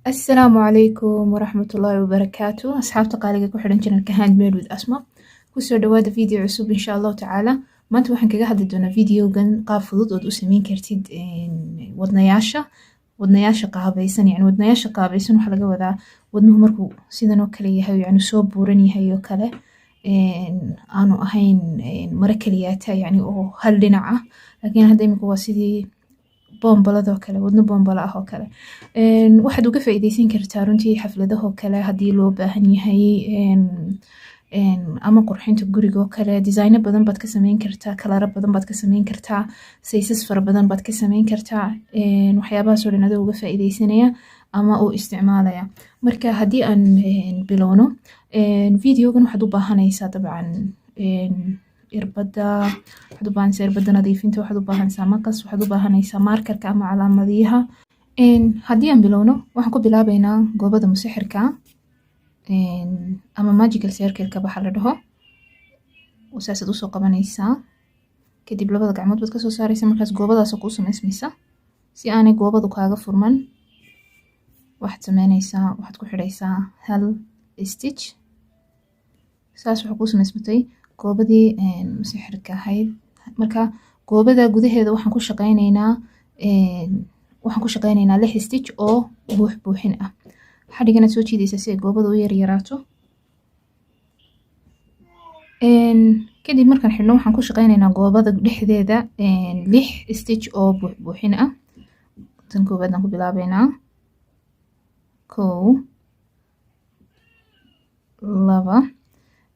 السلام عليكم ورحمة الله وبركاته أصحابتا qaaliga ku xidhan channelka Handmade with Asma kusoo dhawaada video cusub insha Allah tacaala maanta waxaan kaga hadli doonaa videogan qaab fudud ood u sameyn kartid wadnayaasha qaabaysan yani wadnayaasha qaabaysan waxaa laga wadaa wadnuhu markuu sidan oo kale yahay yani soo buuran yahay oo kale aanu ahayn mara kaliyaata yani oo hal dhinac ah laakiin hadda imika waa sidii boombalada oo kale wadno boombala ah oo kale waxaad uga faa'iideysan kartaa runtii xafladaha oo kale haddii loo baahan yahay ama qurxinta guriga oo kale designo badan baad ka sameyn kartaa kalaro badan baad ka sameyn kartaa saysas fara badan baad ka sameyn kartaa waxyaabahaas oo dhan adoo uga faa'iideysanaya ama u isticmaalaya marka haddii aan bilowno videogan waxaad u baahanaysaa dabcan irbada waxaad u baahanaysaa irbada nadiifinta waxaad u baahanaysaa maqas waxaad u baahanaysaa markarka ama calaamadiyaha haddii aan bilowno waxaan ku bilaabaynaa goobada musixirka ama magical circle-ka waxa la dhaho saasaad usoo qabanaysaa kadib labada gacmood baad kasoo saaraysaa markaas goobadaas kuu samaysmaysa si aanay goobadu kaaga furman waxaad sameynaysaa waxaad ku xidhaysaa hal stitch saas waxaa kuu samaysmatay goobadii musixirka ahayd marka goobada gudaheeda waxaan ku shaqaynaynaa 6 stitch oo buuxin ah xadhigana soo jiidaysa si ay goobada u yaryaraato kadib markaan xidhno waxaan ku shaqaynaynaa goobada dhexdeeda 6 stitch oo buuxin ah tan koowaad aan ku bilaabaynaa 1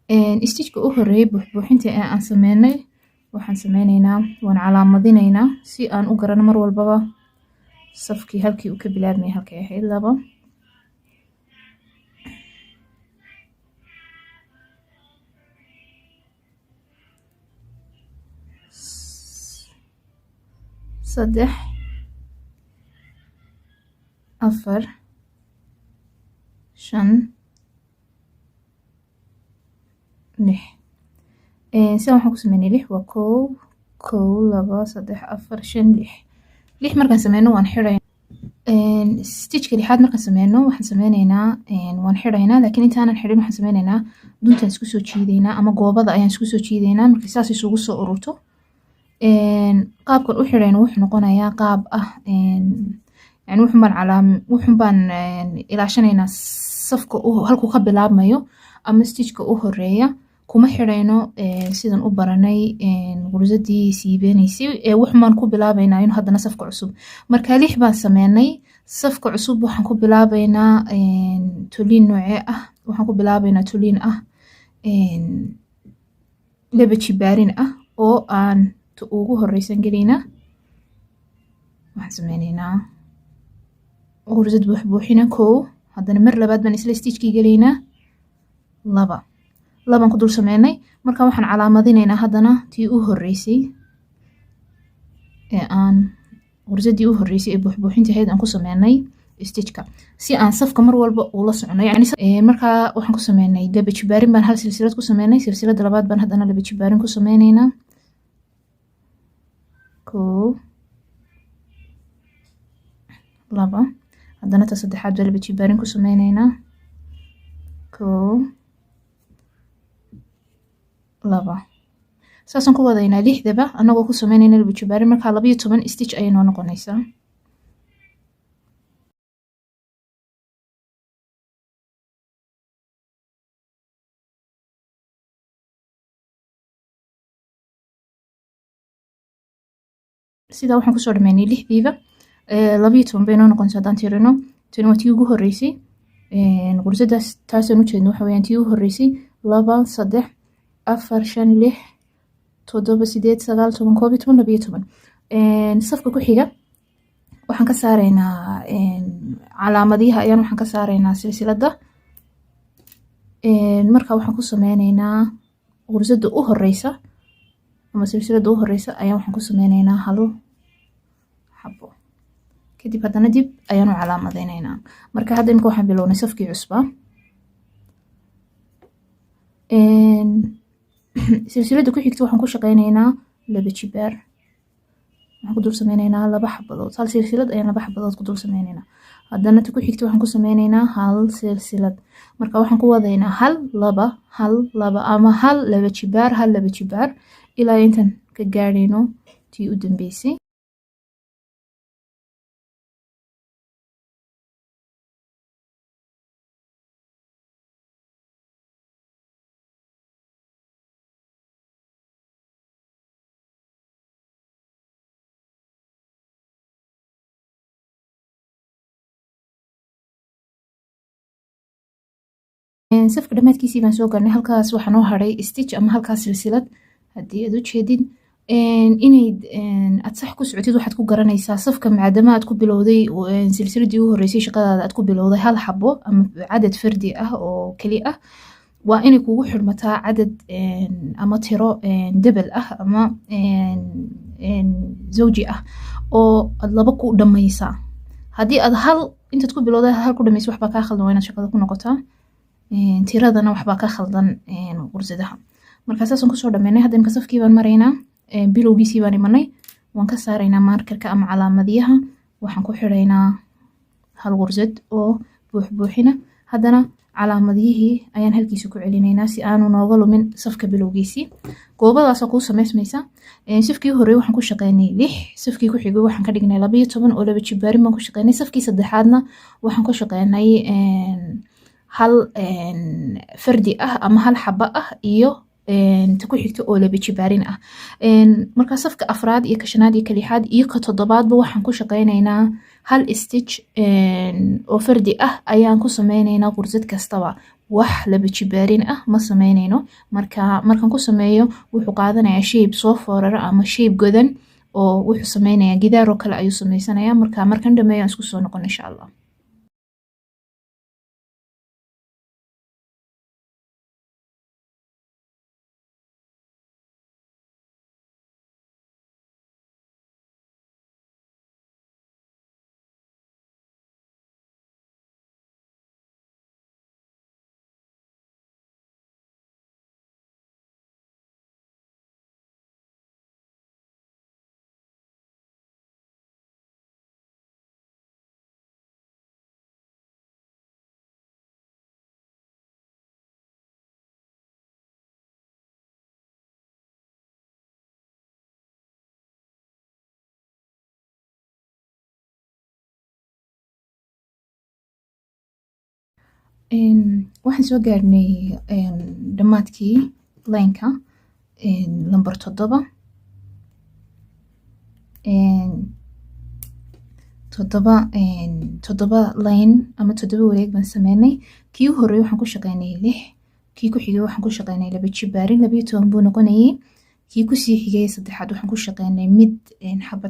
2 stitchka u horeeyay buuxinta ee aan sameynay waxaan sameynaynaa waan calaamadinaynaa si aan u garano mar walbaba safkii halkii uu ka bilaabmay halkay ahayd 2 3 4 5 6 sidaan waxaan ku sameynay 6 waa 1 2 3 4 5 6 markaan sameyno waan xidhay stitchka lixaad markaan sameyno waxaan sameynaynaa waan xidhaynaa laakiin intaanan xidhin waxaan sameynaynaa duntaan isku soo jiidaynaa ama goobada ayaan isku soo jiidaynaa markii saas isugu soo ururto qaabkan u xidhayna wuxuu noqonayaa qaab ah yani wuxun baan ilaashanaynaa safka halkuu ka bilaabmayo ama stitchka u horeeya kuma xidhayno sidan u baranay gursadii siibenaysay wuxun baan ku bilaabaynaa inuu haddana safka cusub marka 6 baan sameynay safka cusub waxaan ku bilaabaynaa toliin noocee ah waxaan ku bilaabaynaa toliin ah laba jibaarin ah oo aan ugu horeysan gelaynaa waxaan sameynaynaa gursad buuxina 1 haddana mar labaad baan isla stitchkii gelaynaa 2 labaan ku dul sameynay marka waxaan calaamadinaynaa haddana tii u horeysay ee aan gursadii u horeysay ee buuxinta ahayd aan ku sameynay stitchka si aan safka mar walba ula socono yani marka waxaan ku sameynay laba jibaarin baan hal silsilad ku sameynay silsilada labaad baan haddana laba jibaarin ku sameynaynaa 1 2 haddana ta saddexaad laba jibaarin ku sameynaynaa 1 2 saasaan ku wadaynaa 6daba anagoo ku sameynayna laba jibaarin marka 12 stitch ayay noo noqonaysaa sidaa waxaan kusoo dhameynay 6diiba 12 bay noo noqonaysaa haddaan tirino tani waa tii ugu horeysay gursadaas taasaan u jeedno waxa weeyaan tii ugu horeysay 2 3 4 5 6 7 8 9 10 11 12 safka ku xiga waxaan ka saaraynaa calaamadiyaha ayaan waxaan ka saaraynaa silsilada marka waxaan ku sameynaynaa gursada u horeysa ama silsilada u horeysa ayaan waxaan ku sameynaynaa hal xabo kadib haddana dib ayaan u calaamadeynaynaa marka hadda imika waxaan bilownay safkii cusba silsilada ku xigta waxaan ku shaqaynaynaa laba jibaar waxaan ku dul sameyneynaa 2 xabadood hal silsilad ayaan 2 xabadood ku dul sameyneynaa haddana ta ku xigta waxaan ku sameyneynaa hal silsilad marka waxaan ku wadaynaa 1 2 1 2 ama 1 2 jibaar 1 2 jibaar ilaa intaan ka gaarayno tii u dambeysay safka dhamaadkiisii baan soo galnay halkaas waxaa noo haray stitch ama halkaas silsilad haddii aad u jeedid inayd aad sax ku socotid waxaad ku garanaysaa safka maadaama aad ku bilowday silsiladii u horeysay shaqadaada aad ku bilowday hal xabo ama cadad fardi ah oo keli ah waa inay kugu xirmataa cadad ama tiro debel ah ama zawji ah oo aad 2 ku dhamaysaa haddii aad hal intaad ku bilowday hal ku dhamayso waxbaa kaa khaldan waa inaad shaqada ku noqotaa tiradana waxbaa ka khaldan qursadaha markaa saasaan kusoo dhameynay hadda imka safkii baan maraynaa bilowgiisii baan imanay waan ka saaraynaa markerka ama calaamadiyaha waxaan ku xiraynaa hal qursad oo buuxbuuxina haddana calaamadiyihii ayaan halkiisa ku celinaynaa si aanu nooga lumin safka bilowgiisii goobadaasoo kuu samaysmaysa safkii hore waxaan ku shaqeynay 6 safkii ku xigay waxaan ka dhignay 12 oo 2 jibaarin baan ku shaqeynay safkii saddexaadna waxaan ku shaqeynay hal fardi ah ama hal xaba ah iyo ta ku xigta oo 2 jibaarin ah marka safka afraad iyo ka shanaad iyo ka lixaad iyo ka toddobaadba waxaan ku shaqeynaynaa hal stitch oo fardi ah ayaan ku sameynaynaa qursad kastaba wax 2 jibaarin ah ma sameynayno markaan ku sameeyo wuxuu qaadanayaa shape soo foorara ama shape godan oo wuxuu sameynayaa gidaar oo kale ayuu sameysanayaa markaan dhameeyo aan isku soo noqon insha Allah waxaan soo gaarnay dhamaadkii lineka number 7 toddoba line ama 7 wareeg baan sameynay kii u horeeyay waxaan ku shaqeynay 6 kii ku xigay waxaan ku shaqeynay 2 jibaarin 12 buu noqonayay kii ku sii xigay saddexaad waxaan ku shaqeynay mid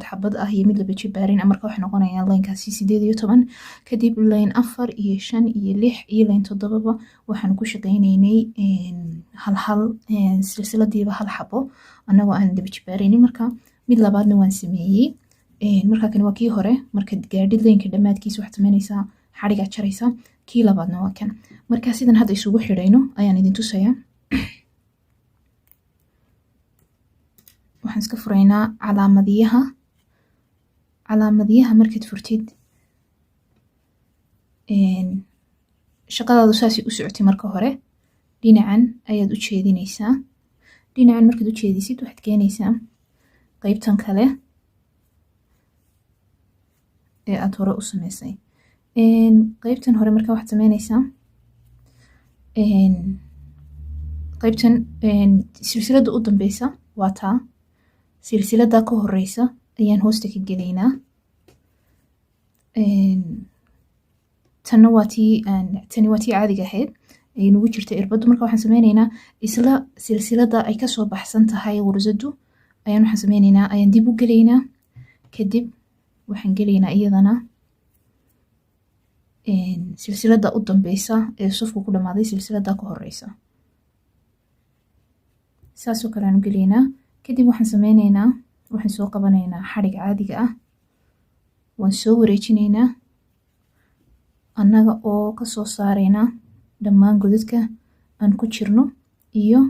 xabad ah iyo mid 2 jibaarin marka waxay noqonayaan linekaasi 18 kadib line 4 iyo 5 iyo 6 iyo line 7 waxaan ku shaqeynaynay hal silsiladiiba hal xabo anagoo aan 2 jibaarin marka mid labaadna waan sameeyay marka kan waa kii hore marka gaadhid lineka dhamaadkiisa waxaad sameynaysaa xariga jaraysa kii labaadna waa kan marka sidan hadda isugu xirayno ayaan idin tusayaa waxaan iska furaynaa calaamadiyaha markaad furtid shaqadaadu saasay u socotay marka hore dhinacan ayaad u jeedinaysaa dhinacan markaad u jeedisid waxaad keenaysaa qaybtan kale ee aad hore u sameysay qaybtan hore marka waxaad sameynaysaa qaybtan silsilada u dambeysa waa taa silsilada ka horeysa ayaan hoosta ka gelaynaa tani waa tii caadiga ahayd ay nagu jirta irbadu marka waxaan sameynaynaa isla silsilada ay kasoo baxsan tahay qursadu waxaan sameynaynaa ayaan dib u gelaynaa kadib waxaan gelaynaa iyadana silsilada u dambeysa ee safku ku dhamaaday silsilada ka horeysa saasoo kale aan u gelaynaa kadib waxaan soo qabanaynaa xariga caadiga ah waan soo wareejinaynaa annaga oo kasoo saaraynaa dhammaan godadka aan ku jirno iyo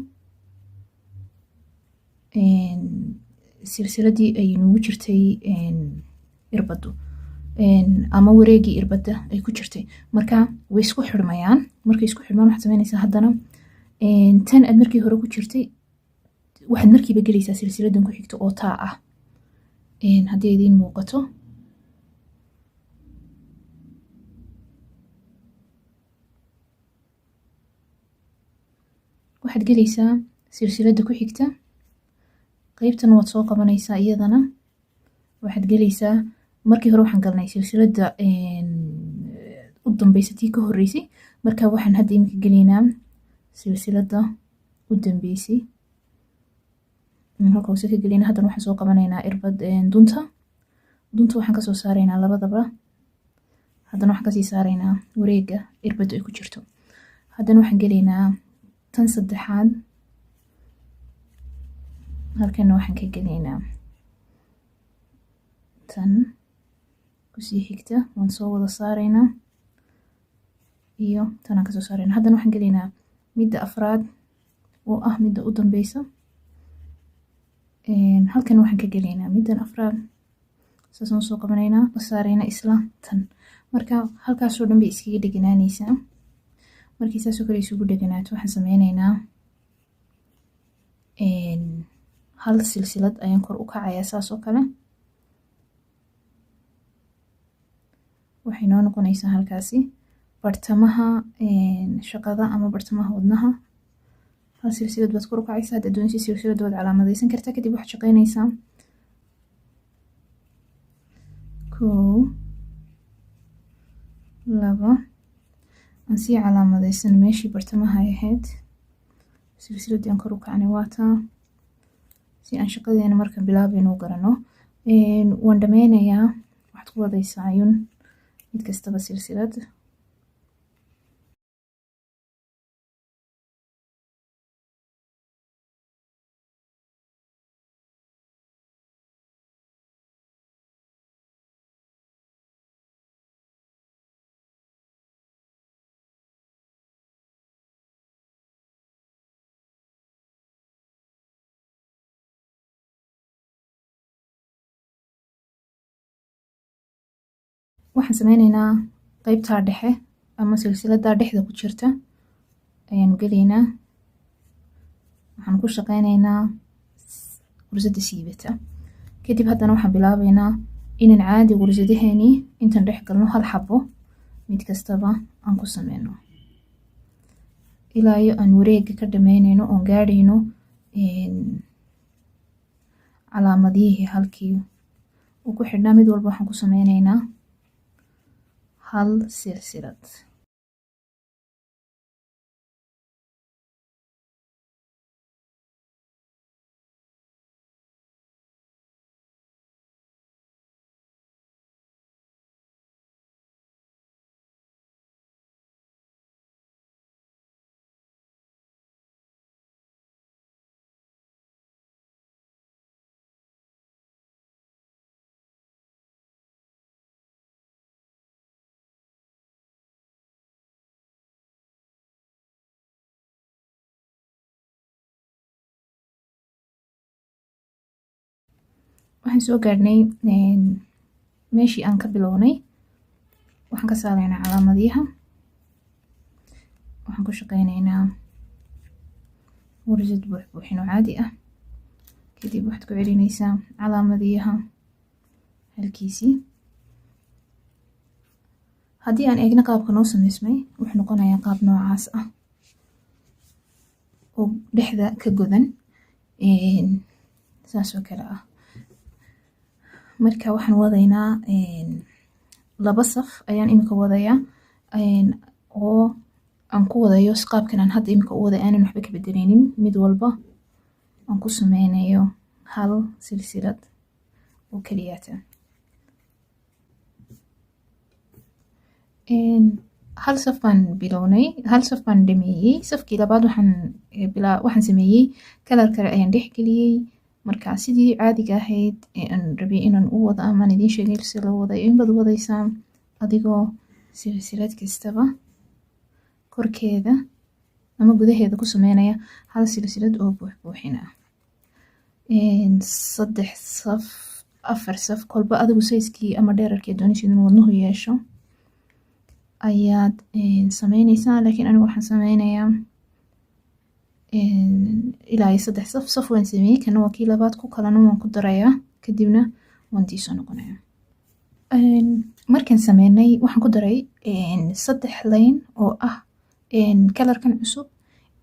silsiladii ay noogu jirtay irbadu ama wareegii irbada ay ku jirtay. Marka way isku xirmayaan, markay isku xirmaan waxaad sameynaysaa haddana tan aad markii hore ku jirtay waxaad markiiba gelaysaa silsiladan ku xigto oo taa ah. Haddii idiin muuqato waxaad gelaysaa silsilada ku xigta, qaybtan waad soo qabanaysaa iyadana waxaad gelaysaa. Markii hore waxaan galnay silsilada u dambeysatii ka horeysay, marka waxaan hadda iminka gelaynaa silsilada u dambeysay. Halka hoose ka gelaynaa, haddana waxaan soo qabanaynaa irbad dunta waxaan kasoo saaraynaa labadaba, haddana waxaan kasii saaraynaa wareega irbadu ay ku jirto. Haddana waxaan gelaynaa tan saddexaad, halkana waxaan ka gelaynaa tan kusii xigta, waan soo wada saaraynaa iyo tanaan kasoo saaraynaa. Haddana waxaan gelaynaa midda afraad oo ah midda u dambeysa. Halkan waxaan ka gelaynaa middan afraad, saasaan soo qabanaynaa, saaraynaa isla tan. Marka halkaasoo dhan bay iskaga dheganaanaysaa. Markii saasoo kale isugu dheganaato waxaan sameynaynaa hal silsilad ayaan kor u kacayaa saasoo kale. Waxay noo noqonaysaa halkaasi bartamaha shaqada ama bartamaha wadnaha. hal silsilad baad kor u kacaysaa, haddaad doonaysid silsilada waad calaamadeysan kartaa. Kadib waxaad shaqeynaysaa 1 2 aan sii calaamadeysan meeshii bartamaha ay ahayd. silsiladii aan kor u kacnay waa taa, si aan shaqadeena marka bilaabayno u garano. Waan dhameynayaa, waxaad ku wadaysaa ayuun mid kastaba silsilad. Waxaan sameynaynaa qaybtaa dhexe ama silsiladaa dhexda ku jirta ayaanu gelaynaa. Waxaan ku shaqeynaynaa gursada siibata. Kadib haddana waxaan bilaabaynaa inaan caadi gursadaheeni intaan dhex galno hal xabo mid kastaba aan ku sameyno ilaa iyo aan wareega ka dhameynayno oon gaadhayno calaamadihii halkii uu ku xidhnaa. Mid walba waxaan ku sameynaynaa hal silsilad. Waxaan soo gaadhnay meeshii aan ka bilownay. Waxaan ka saaraynaa calaamadiyaha, waxaan ku shaqeynaynaa gursad buuxbuuxin oo caadi ah. Kadib waxaad ku celinaysaa calaamadiyaha halkiisii. Haddii aan eegno qaabka noo sameysmay, wuxuu noqonayaa qaab noocaas ah oo dhexda ka godan saasoo kale ah. Marka waxaan wadaynaa 2 saf ayaan imika wadayaa oo aan ku wadayo qaabkan aan hadda imika u waday aanan waxba ka bedeleynin. Mid walba aan ku sameynayo hal silsilad oo kaliyaata. hal saf baan bilownay, hal saf baan dhameeyey. Safkii labaad waxaan sameeyey kalar kale ayaan dhex geliyey. Marka sidii caadiga ahayd aan rabay inaan u wado ama aan idiin sheegay si loo waday in baad wadaysaa adigoo silsilad kastaba korkeeda ama gudaheeda ku sameynaya hal silsilad oo buuxbuuxin ah. saddex saf, afar saf, kolba adigu sayskii ama dherarkii doonaysid inuu wadnuhu yeesho ayaad sameyneysaa. laakiin anigu waxaan sameynayaa ilaa iyo saddex saf. saf waan sameeyey, kana waa kii labaad, ku kalena waan ku darayaa, kadibna waan tiisoo noqonayaa. markaan sameynay waxaan ku daray saddex layn oo ah kalarkan cusub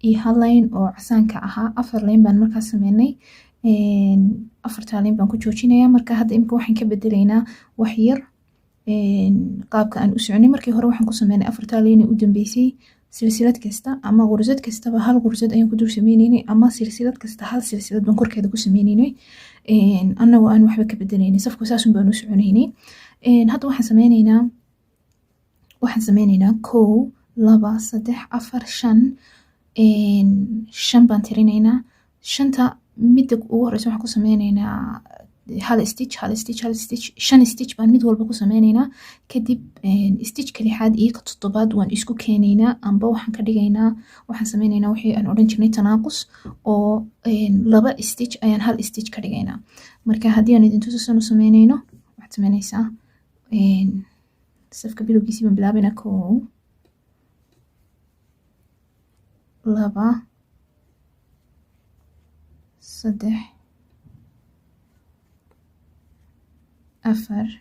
iyo hal layn oo casaanka ahaa. afar layn baan markaas sameynay. afartaa layn baan ku joojinayaa. marka hadda imika waxaan ka bedelaynaa wax yar qaabka aan u soconay. markii hore waxaan ku sameynay afartaa layn ee u dambeysay silsilad kasta ama qursad kastaba hal qursad ayaan ku dul sameyneynay, ama silsilad kasta hal silsilad baan korkeeda ku sameyneynay, annagoo aan waxba ka bedelaynay. safku saasun baan u soconaynay. hadda waxaan sameyneynaa 1 2 3 4 5 shan baan tirinaynaa. shanta midda ugu horeysa waxaan ku sameyneynaa hal stitch hal stitch hal stitch, shan stitch baan mid walba ku sameyneynaa. kadib stitchka lixaad iyo ka toddobaad waan isku keenaynaa, amba waxaan ka dhigaynaa, waxaan sameyneynaa wixii aan odhan jirnay tanaaqus, oo laba stitch ayaan hal stitch ka dhigaynaa. marka haddii aan idin tuso saan u sameyneyno, waxaad sameyneysaa safka bilowgiisii baan bilaabaynaa. 1 2 3 4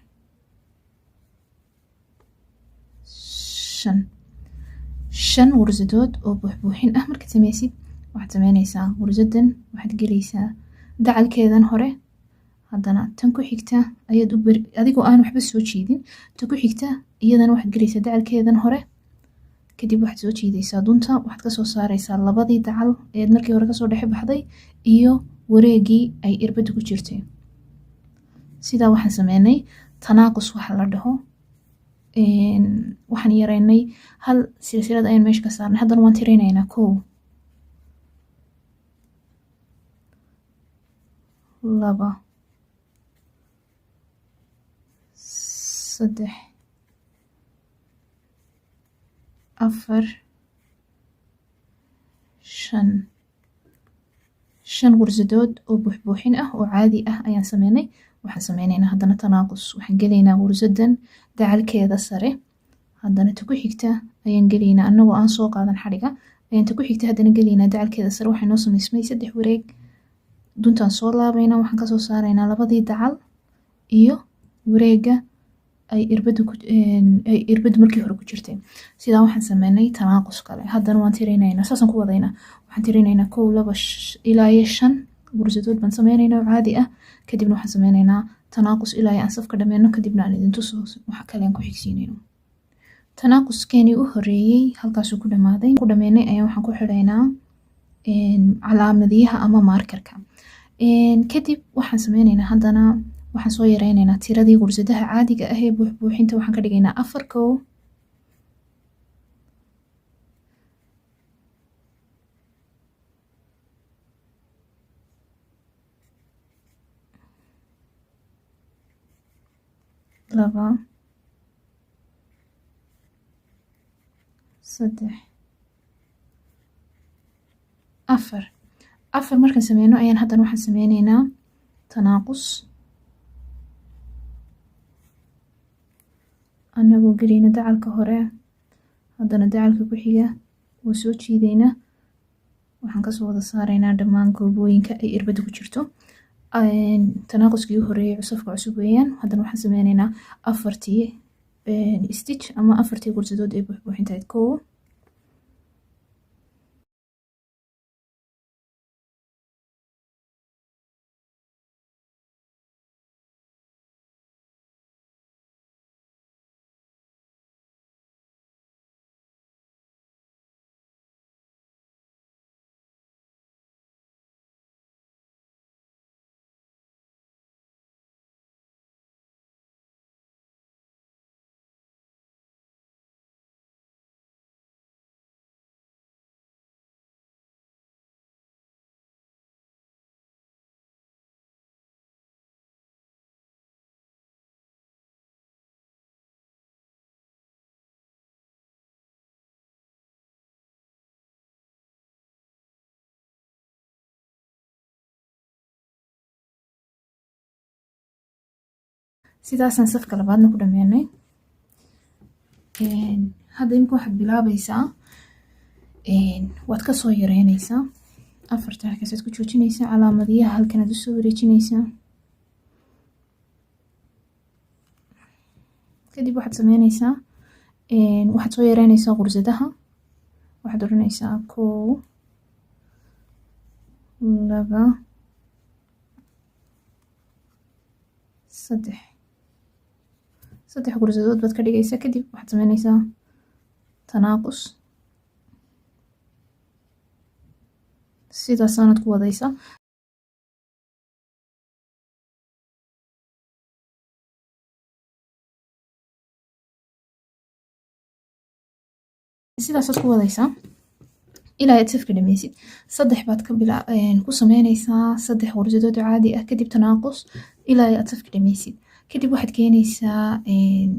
5 shan qursadood oo buuxbuuxin ah. markaad sameysid waxaad sameyneysaa qursadan waxaad geleysaa dacalkeedan hore, haddana tan ku xigta ayaad adigoo aan waxba soo jiidin, tan ku xigta iyadana waxaad geleysaa dacalkeedan hore, kadib waxaad soo jiideysaa dunta, waxaad kasoo saareysaa labadii dacal eed markii hore kasoo dhexe baxday iyo wareegii ay irbada ku jirtay. sidaa waxaan sameynay tanaaqus waxa la dhaho. waxaan yareynay hal silsilad ayaan meesha ka saarnay. haddana waan tirinaynaa 1 2 3 4 5 shan qursadood oo buuxbuuxin ah oo caadi ah ayaan sameynay. waxaan sameyneynaa haddana tanaaqus. waxaan geleynaa qursadan dacalkeeda sare, haddana ta ku xigta ayaan geleynaa, annagoo aan soo qaadan xadhiga ayaan ta ku xigta haddana geleynaa dacalkeeda sare. waxay noo sameysmay 3 wareeg. duntaan soo laabaynaa, waxaan kasoo saaraynaa labadii dacal iyo wareega ay irbadu markii hore ku jirtay. sidaa waxaan sameynay tanaaqus kale. haddana waan tirinaynaa, saasaan ku wadaynaa. waxaan tirinaynaa 1 2 ilaa iyo 5 qursadood baan sameyneynaa oo caadi ah. kadibna waxaan sameyneynaa tanaaqus ilaa aan safka dhameyno, kadibna aan idin tuso waxa kale aan ku xigsiinayno. tanaaquskeeni u horeeyey halkaasuu ku dhamaaday. ku dhameynay ayaan waxaan ku xidhaynaa calaamadiyaha ama markerka. kadib waxaan sameyneynaa haddana waxaan soo yareyneynaa tiradii qursadaha caadiga ah ee buuxbuuxinta. waxaan ka dhigaynaa 4 kow, 2 3 4 afar markaan sameyno ayaan haddana waxaan sameyneynaa tanaaqus, annagoo geleyna dacalka hore, haddana dacalka ku xiga waa soo jiideynaa. waxaan kasoo wada saaraynaa dhammaan goobooyinka ay irbada ku jirto. tanaaquskii u horeeyey cusufka cusub weeyaan. haddana waxaan sameyneynaa afartii stitch ama afartii qursadood ee buuxbuuxintayd. 1 sidaasaan safka labaadna ku dhameynay. hadda imika waxaad bilaabaysaa waad kasoo yareynaysaa afarta halkaasaad ku joojinaysaa calaamadiyaha halkanaad usoo wareejinaysaa kadib waxaad sameynaysaa waxaad soo yareynaysaa qursadaha waxaad oranaysaa 1 2 3 saddex qursadood baad ka dhigaysaa kadib waxaad sameynaysaa tanaaqus sidaasaanad ku wadaysaa sidaasaad ku wadaysaa ilaa aad safka dhameysid saddex baad ku sameynaysaa saddex qursadood oo caadi ah kadib tanaaqus ilaa aad safka dhameysid kadib waxaad keenaysaa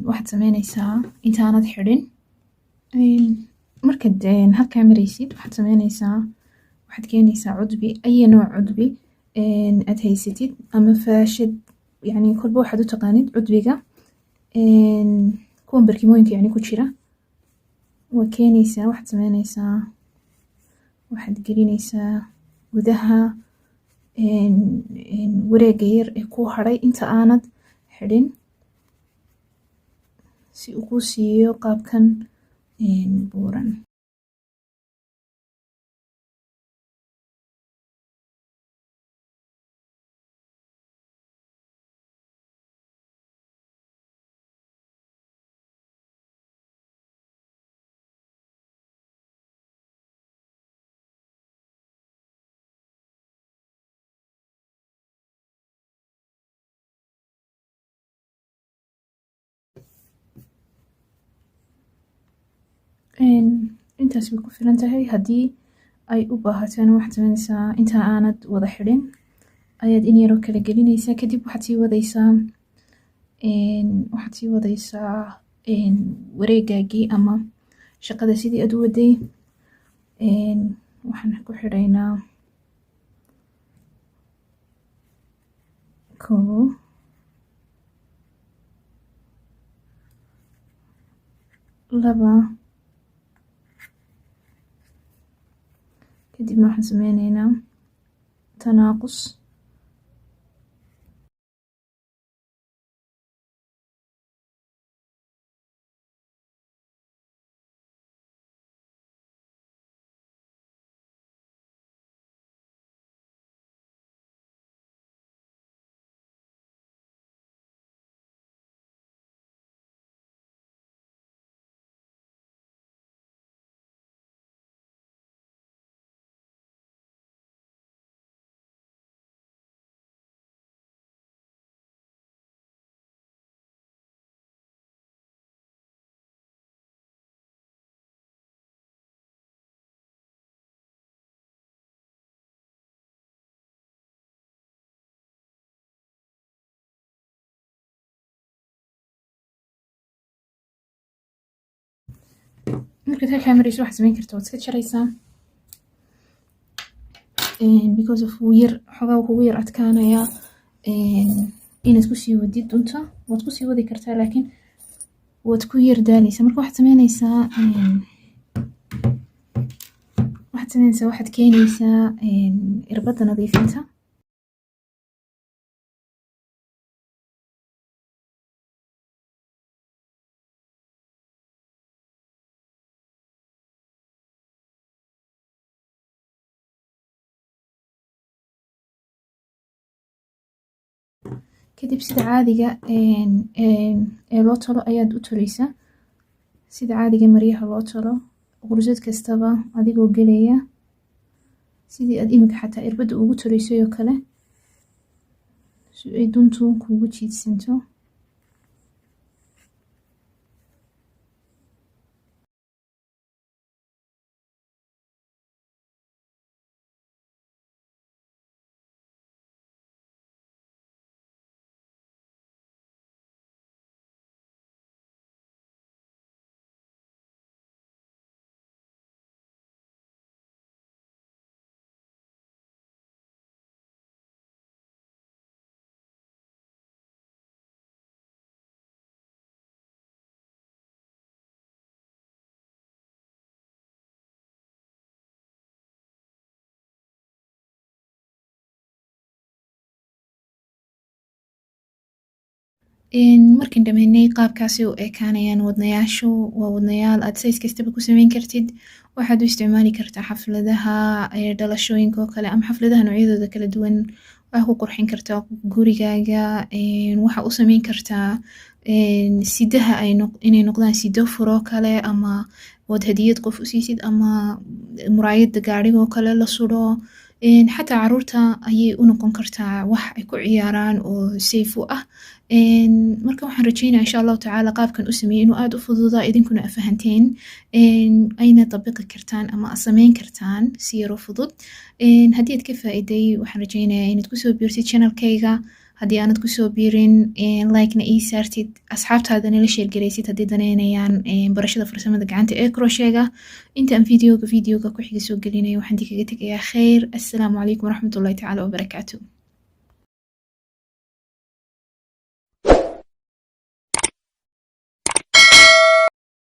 waxaad sameynaysaa intaanad xidhin markaad halkaa maraysid waxaad sameynaysaa waxaad keenaysaa cudbi ayi nooc cudbi aad haysatid ama faashad yani kolba waxaad u taqaanid cudbiga kuwan barkimooyinka yani ku jira waa keenaysaa waxaad sameynaysaa waxaad gelinaysaa gudaha wareega yar ee ku hadhay inta aanad xidhin si uu ku siiyo qaabkan buuran intaas way ku filan tahay haddii ay u baahatana waxaad sameynaysaa inta aanad wada xidhin ayaad in yaroo kala gelinaysaa kadib waxaad sii wadaysaa wareegaagii ama shaqada sidii aad u waday waxaan ku xidhaynaa 1 2 kadibna waxaan sameyneynaa tanaaqus markaad halkaa marayso waxaad sameyn kartaa waad iska jaraysaa because of xogaa kugu yar adkaanayaa inaad kusii wadid dunta waad kusii wadi kartaa laakiin waad ku yar daalaysaa marka waxaad sameynaysaa waxaad keenaysaa irbadda nadiifinta kadib sida caadiga ee loo tolo ayaad u toleysaa sida caadiga maryaha loo tolo qursad kastaba adigoo gelaya sidii aad imika xataa irbadda ugu toleysay oo kale si ay duntu kuugu jiidsanto markaan dhameynay qaabkaasi u ekaanayaan wadnayaashu. Waa wadnayaal aad size kastaba ku sameyn kartid. Waxaad u isticmaali kartaa xafladaha dhalashooyinka oo kale ama xafladaha noocyadooda kala duwan. Waxaa ku qurxin kartaa gurigaaga. Waxaa u sameyn kartaa sidaha inay noqdaan sido furo kale ama wad hadiyad qof u siisid ama muraayada gaariga oo kale la suro. Xataa caruurta ayay u noqon kartaa wax ay ku ciyaaraan oo safe u ah. Marka waxaan rajeynayaa insha Allahu tacaala qaabkan u sameeyay inuu aad u fududaa idinkuna fahanteen ayna tabiqi kartaan ama sameyn kartaan si yar oo fudud. Haddii aad ka faa'iiday waxaan rajeynayaa inaad ku soo biirtid channelkayga. Haddii aanad ku soo biirin like-na ii saartid, asxaabtaadana la share garaysid haddii daneynayaan barashada farsamada gacanta ee crochet-ga. Inta aan videoga ku xiga soo gelinayo waxaan idinkaga tegayaa khayr. Assalaamu calaykum waraxmatullaahi tacaala wabarakaatuh.